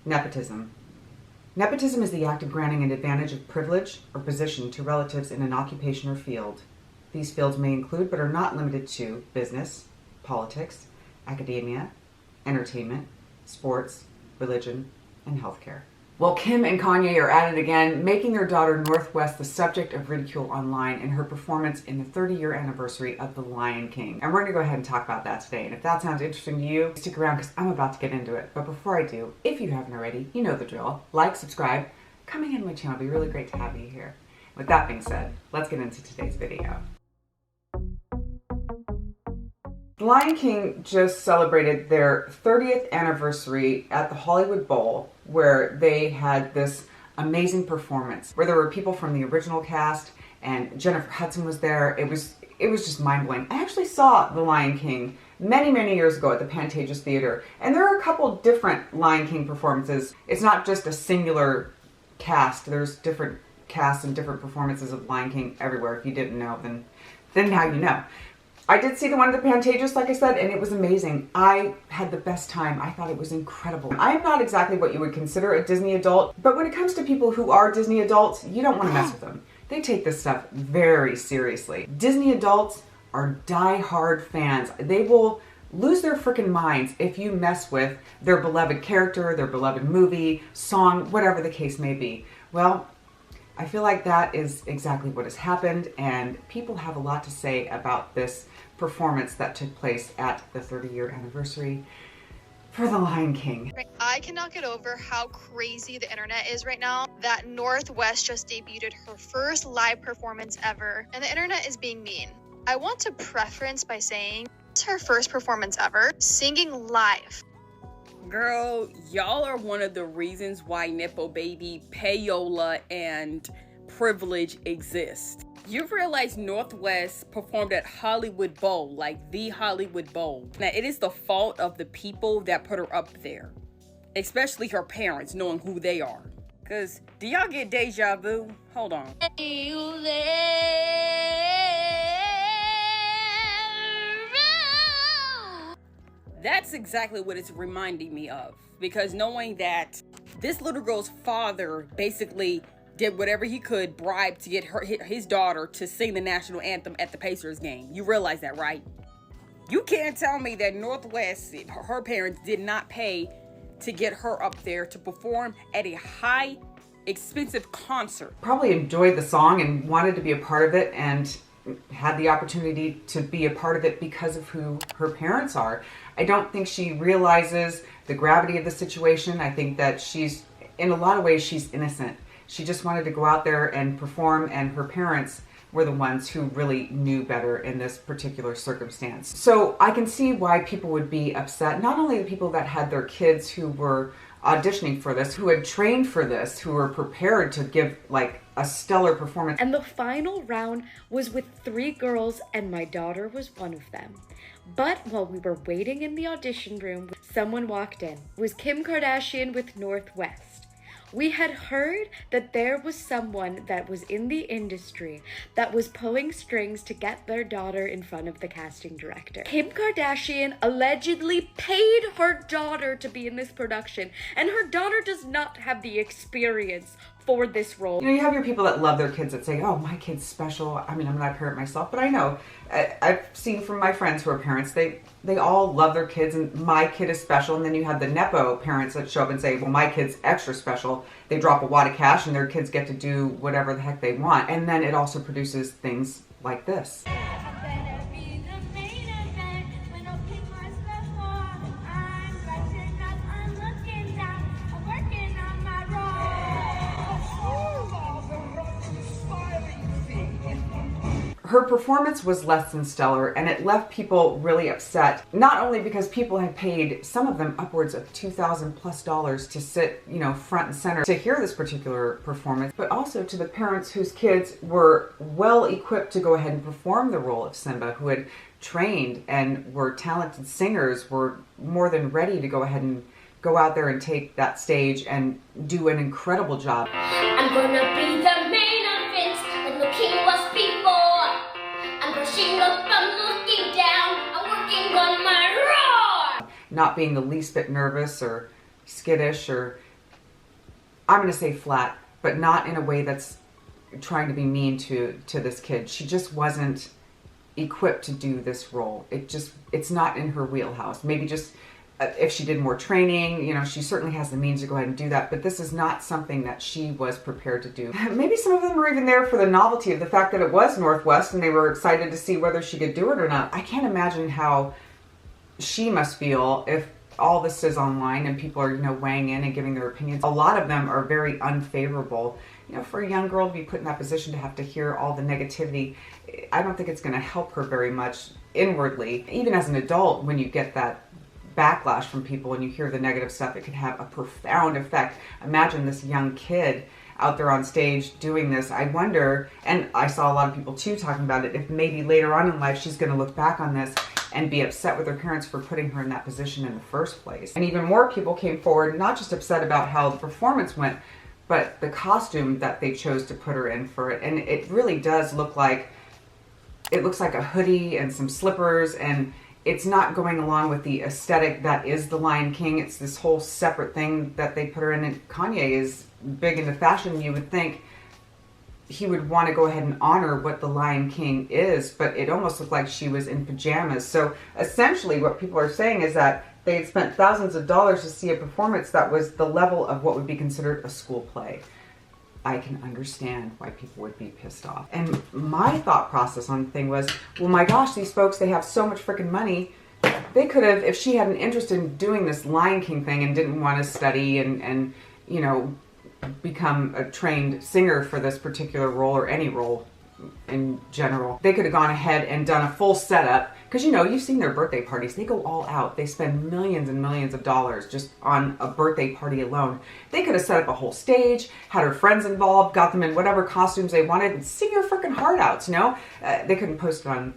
Nepotism. Nepotism is the act of granting an advantage of privilege or position to relatives in an occupation or field. These fields may include, but are not limited to, business, politics, academia, entertainment, sports, religion, and healthcare. Well, Kim and Kanye are at it again, making their daughter Northwest the subject of ridicule online in her performance in the 30-year anniversary of The Lion King. And we're going to go ahead and talk about that today. And if that sounds interesting to you, stick around because I'm about to get into it. But before I do, if you haven't already, you know the drill. Like, subscribe, coming into my channel. It'd be really great to have you here. With that being said, let's get into today's video. The Lion King just celebrated their 30th anniversary at the Hollywood Bowl, where they had this amazing performance, where there were people from the original cast, and Jennifer Hudson was there. It was just mind-blowing. I actually saw The Lion King many years ago at the Pantages Theater, and there are a couple different Lion King performances. It's not just a singular cast. There's different casts and different performances of Lion King everywhere. If you didn't know, then now you know. I did see the one at the Pantages, like I said, and it was amazing. I had the best time. I thought it was incredible. I'm not exactly what you would consider a Disney adult, but when it comes to people who are Disney adults, you don't want to mess with them. They take this stuff very seriously. Disney adults are die-hard fans. They will lose their freaking minds if you mess with their beloved character, their beloved movie, song, whatever the case may be. Well, I feel like that is exactly what has happened, and people have a lot to say about this performance that took place at the 30-year anniversary for The Lion King. I cannot get over how crazy the internet is right now that Northwest just debuted her first live performance ever, and the internet is being mean. I want to preference by saying it's her first performance ever, singing live. Girl, y'all are one of the reasons why Nepo Baby, payola, and privilege exist. You realize Northwest performed at Hollywood Bowl, like the Hollywood Bowl. Now, it is the fault of the people that put her up there, especially her parents, knowing who they are. Because, do y'all get deja vu? Hold on. That's exactly what it's reminding me of, because knowing that this little girl's father basically did whatever he could, bribe to get his daughter to sing the national anthem at the Pacers game. You realize that, right? You can't tell me that Northwest, her parents, did not pay to get her up there to perform at a high, expensive concert. Probably enjoyed the song and wanted to be a part of it, and had the opportunity to be a part of it because of who her parents are. I don't think she realizes the gravity of the situation. I think that she's, in a lot of ways, she's innocent. She just wanted to go out there and perform, and her parents were the ones who really knew better in this particular circumstance. So I can see why people would be upset. Not only the people that had their kids who were auditioning for this, who had trained for this, who were prepared to give like a stellar performance. And the final round was with 3 girls, and my daughter was one of them. But while we were waiting in the audition room, someone walked in. It was Kim Kardashian with Northwest. We had heard that there was someone that was in the industry that was pulling strings to get their daughter in front of the casting director. Kim Kardashian allegedly paid her daughter to be in this production, and her daughter does not have the experience for this role. You know, you have your people that love their kids that say, oh, my kid's special. I mean, I'm not a parent myself, but I know. I've seen from my friends who are parents, they all love their kids, and my kid is special. And then you have the Nepo parents that show up and say, well, my kid's extra special. They drop a wad of cash and their kids get to do whatever the heck they want. And then it also produces things like this. Her performance was less than stellar, and it left people really upset. Not only because people had paid, some of them upwards of $2,000+ to sit, you know, front and center to hear this particular performance, but also to the parents whose kids were well equipped to go ahead and perform the role of Simba, who had trained and were talented singers, were more than ready to go ahead and go out there and take that stage and do an incredible job. I'm gonna be the main offense, and the king was before. I'm brushing up, I'm looking down, I'm working on my roar. Not being the least bit nervous or skittish or I'm going to say flat, but not in a way that's trying to be mean to this kid. She just wasn't equipped to do this role. It's not in her wheelhouse. Maybe just if she did more training, you know, she certainly has the means to go ahead and do that, but this is not something that she was prepared to do. Maybe some of them were even there for the novelty of the fact that it was Northwest and they were excited to see whether she could do it or not. I can't imagine how she must feel if all this is online and people are, you know, weighing in and giving their opinions. A lot of them are very unfavorable. You know, for a young girl to be put in that position to have to hear all the negativity, I don't think it's going to help her very much inwardly. Even as an adult, when you get that backlash from people and you hear the negative stuff, it can have a profound effect. Imagine this young kid out there on stage doing this. I wonder, and I saw a lot of people too talking about it, if maybe later on in life she's going to look back on this and be upset with her parents for putting her in that position in the first place. And even more people came forward, not just upset about how the performance went, but the costume that they chose to put her in for it. And it really does look like, it looks like a hoodie and some slippers, and it's not going along with the aesthetic that is the Lion King. It's this whole separate thing that they put her in. And Kanye is big into fashion. You would think he would want to go ahead and honor what the Lion King is, but it almost looked like she was in pajamas. So essentially what people are saying is that they had spent thousands of dollars to see a performance that was the level of what would be considered a school play. I can understand why people would be pissed off. And my thought process on the thing was, well, my gosh, these folks, they have so much freaking money. They could have, if she had an interest in doing this Lion King thing and didn't want to study and you know, become a trained singer for this particular role or any role in general, they could have gone ahead and done a full setup. Because, you know, you've seen their birthday parties. They go all out. They spend millions and millions of dollars just on a birthday party alone. They could have set up a whole stage, had her friends involved, got them in whatever costumes they wanted, and sing your freaking heart out, you know? They couldn't post it on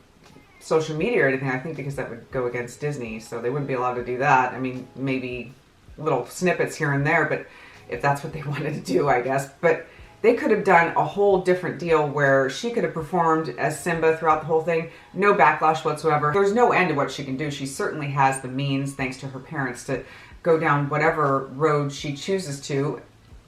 social media or anything, I think, because that would go against Disney, so they wouldn't be allowed to do that. I mean, maybe little snippets here and there, but if that's what they wanted to do, I guess. But they could have done a whole different deal where she could have performed as Simba throughout the whole thing. No backlash whatsoever. There's no end to what she can do. She certainly has the means, thanks to her parents, to go down whatever road she chooses to,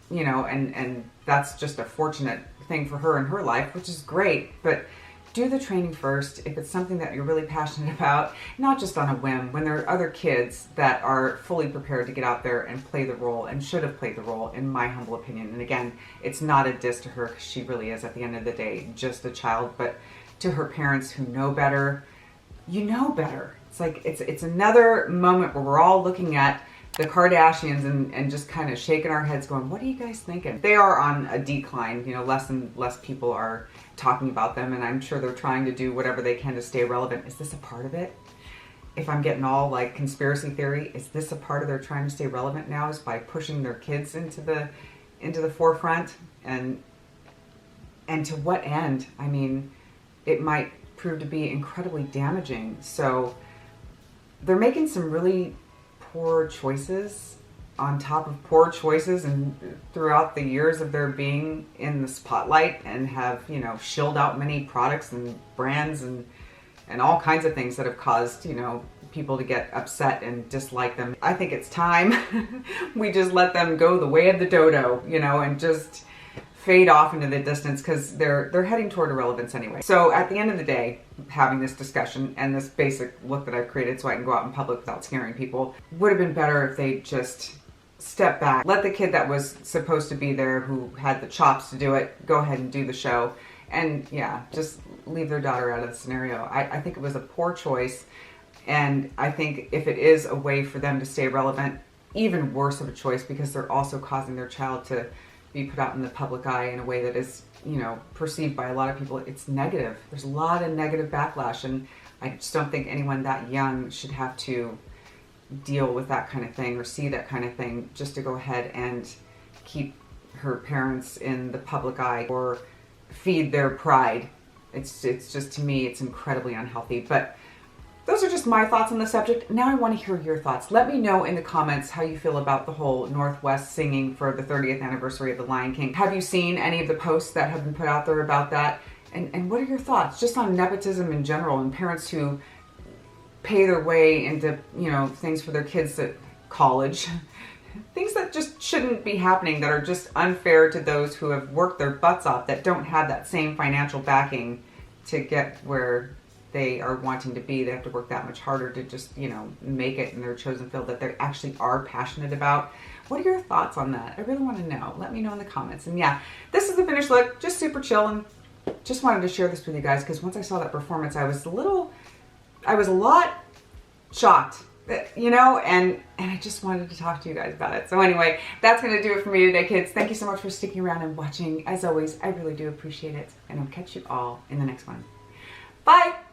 you know, and that's just a fortunate thing for her in her life, which is great. But do the training first if it's something that you're really passionate about, not just on a whim, when there are other kids that are fully prepared to get out there and play the role and should have played the role, in my humble opinion. And again, it's not a diss to her, because she really is, at the end of the day, just a child. But to her parents who know better, you know better. It's like, it's another moment where we're all looking at the Kardashians and just kind of shaking our heads going, what are you guys thinking? They are on a decline, you know, less and less people are talking about them, and I'm sure they're trying to do whatever they can to stay relevant. Is this a part of it? If I'm getting all like conspiracy theory, is this a part of their trying to stay relevant now, is by pushing their kids into the forefront? And to what end? I mean, it might prove to be incredibly damaging. So they're making some really poor choices on top of poor choices, and throughout the years of their being in the spotlight, and have, you know, shilled out many products and brands and all kinds of things that have caused, you know, people to get upset and dislike them. I think it's time we just let them go the way of the dodo, you know, and just fade off into the distance, because they're heading toward irrelevance anyway. So at the end of the day, having this discussion and this basic look that I've created so I can go out in public without scaring people, would have been better if they just step back, let the kid that was supposed to be there, who had the chops to do it, go ahead and do the show, and yeah, just leave their daughter out of the scenario. I think it was a poor choice, and I think if it is a way for them to stay relevant, even worse of a choice, because they're also causing their child to be put out in the public eye in a way that is, you know, perceived by a lot of people. It's negative. There's a lot of negative backlash, and I just don't think anyone that young should have to deal with that kind of thing or see that kind of thing just to go ahead and keep her parents in the public eye or feed their pride. It's just, to me, it's incredibly unhealthy. But those are just my thoughts on the subject. Now I want to hear your thoughts. Let me know in the comments how you feel about the whole Northwest singing for the 30th anniversary of The Lion King. Have you seen any of the posts that have been put out there about that? And what are your thoughts just on nepotism in general, and parents who pay their way into, you know, things for their kids at college things that just shouldn't be happening, that are just unfair to those who have worked their butts off, that don't have that same financial backing to get where they are wanting to be. They have to work that much harder to just, you know, make it in their chosen field that they actually are passionate about. What are your thoughts on that? I really want to know. Let me know in the comments. And yeah, this is the finished look, just super chill, and just wanted to share this with you guys because once I saw that performance, I was a lot shocked, you know, and I just wanted to talk to you guys about it. So anyway, that's going to do it for me today, kids. Thank you so much for sticking around and watching. As always, I really do appreciate it, and I'll catch you all in the next one. Bye!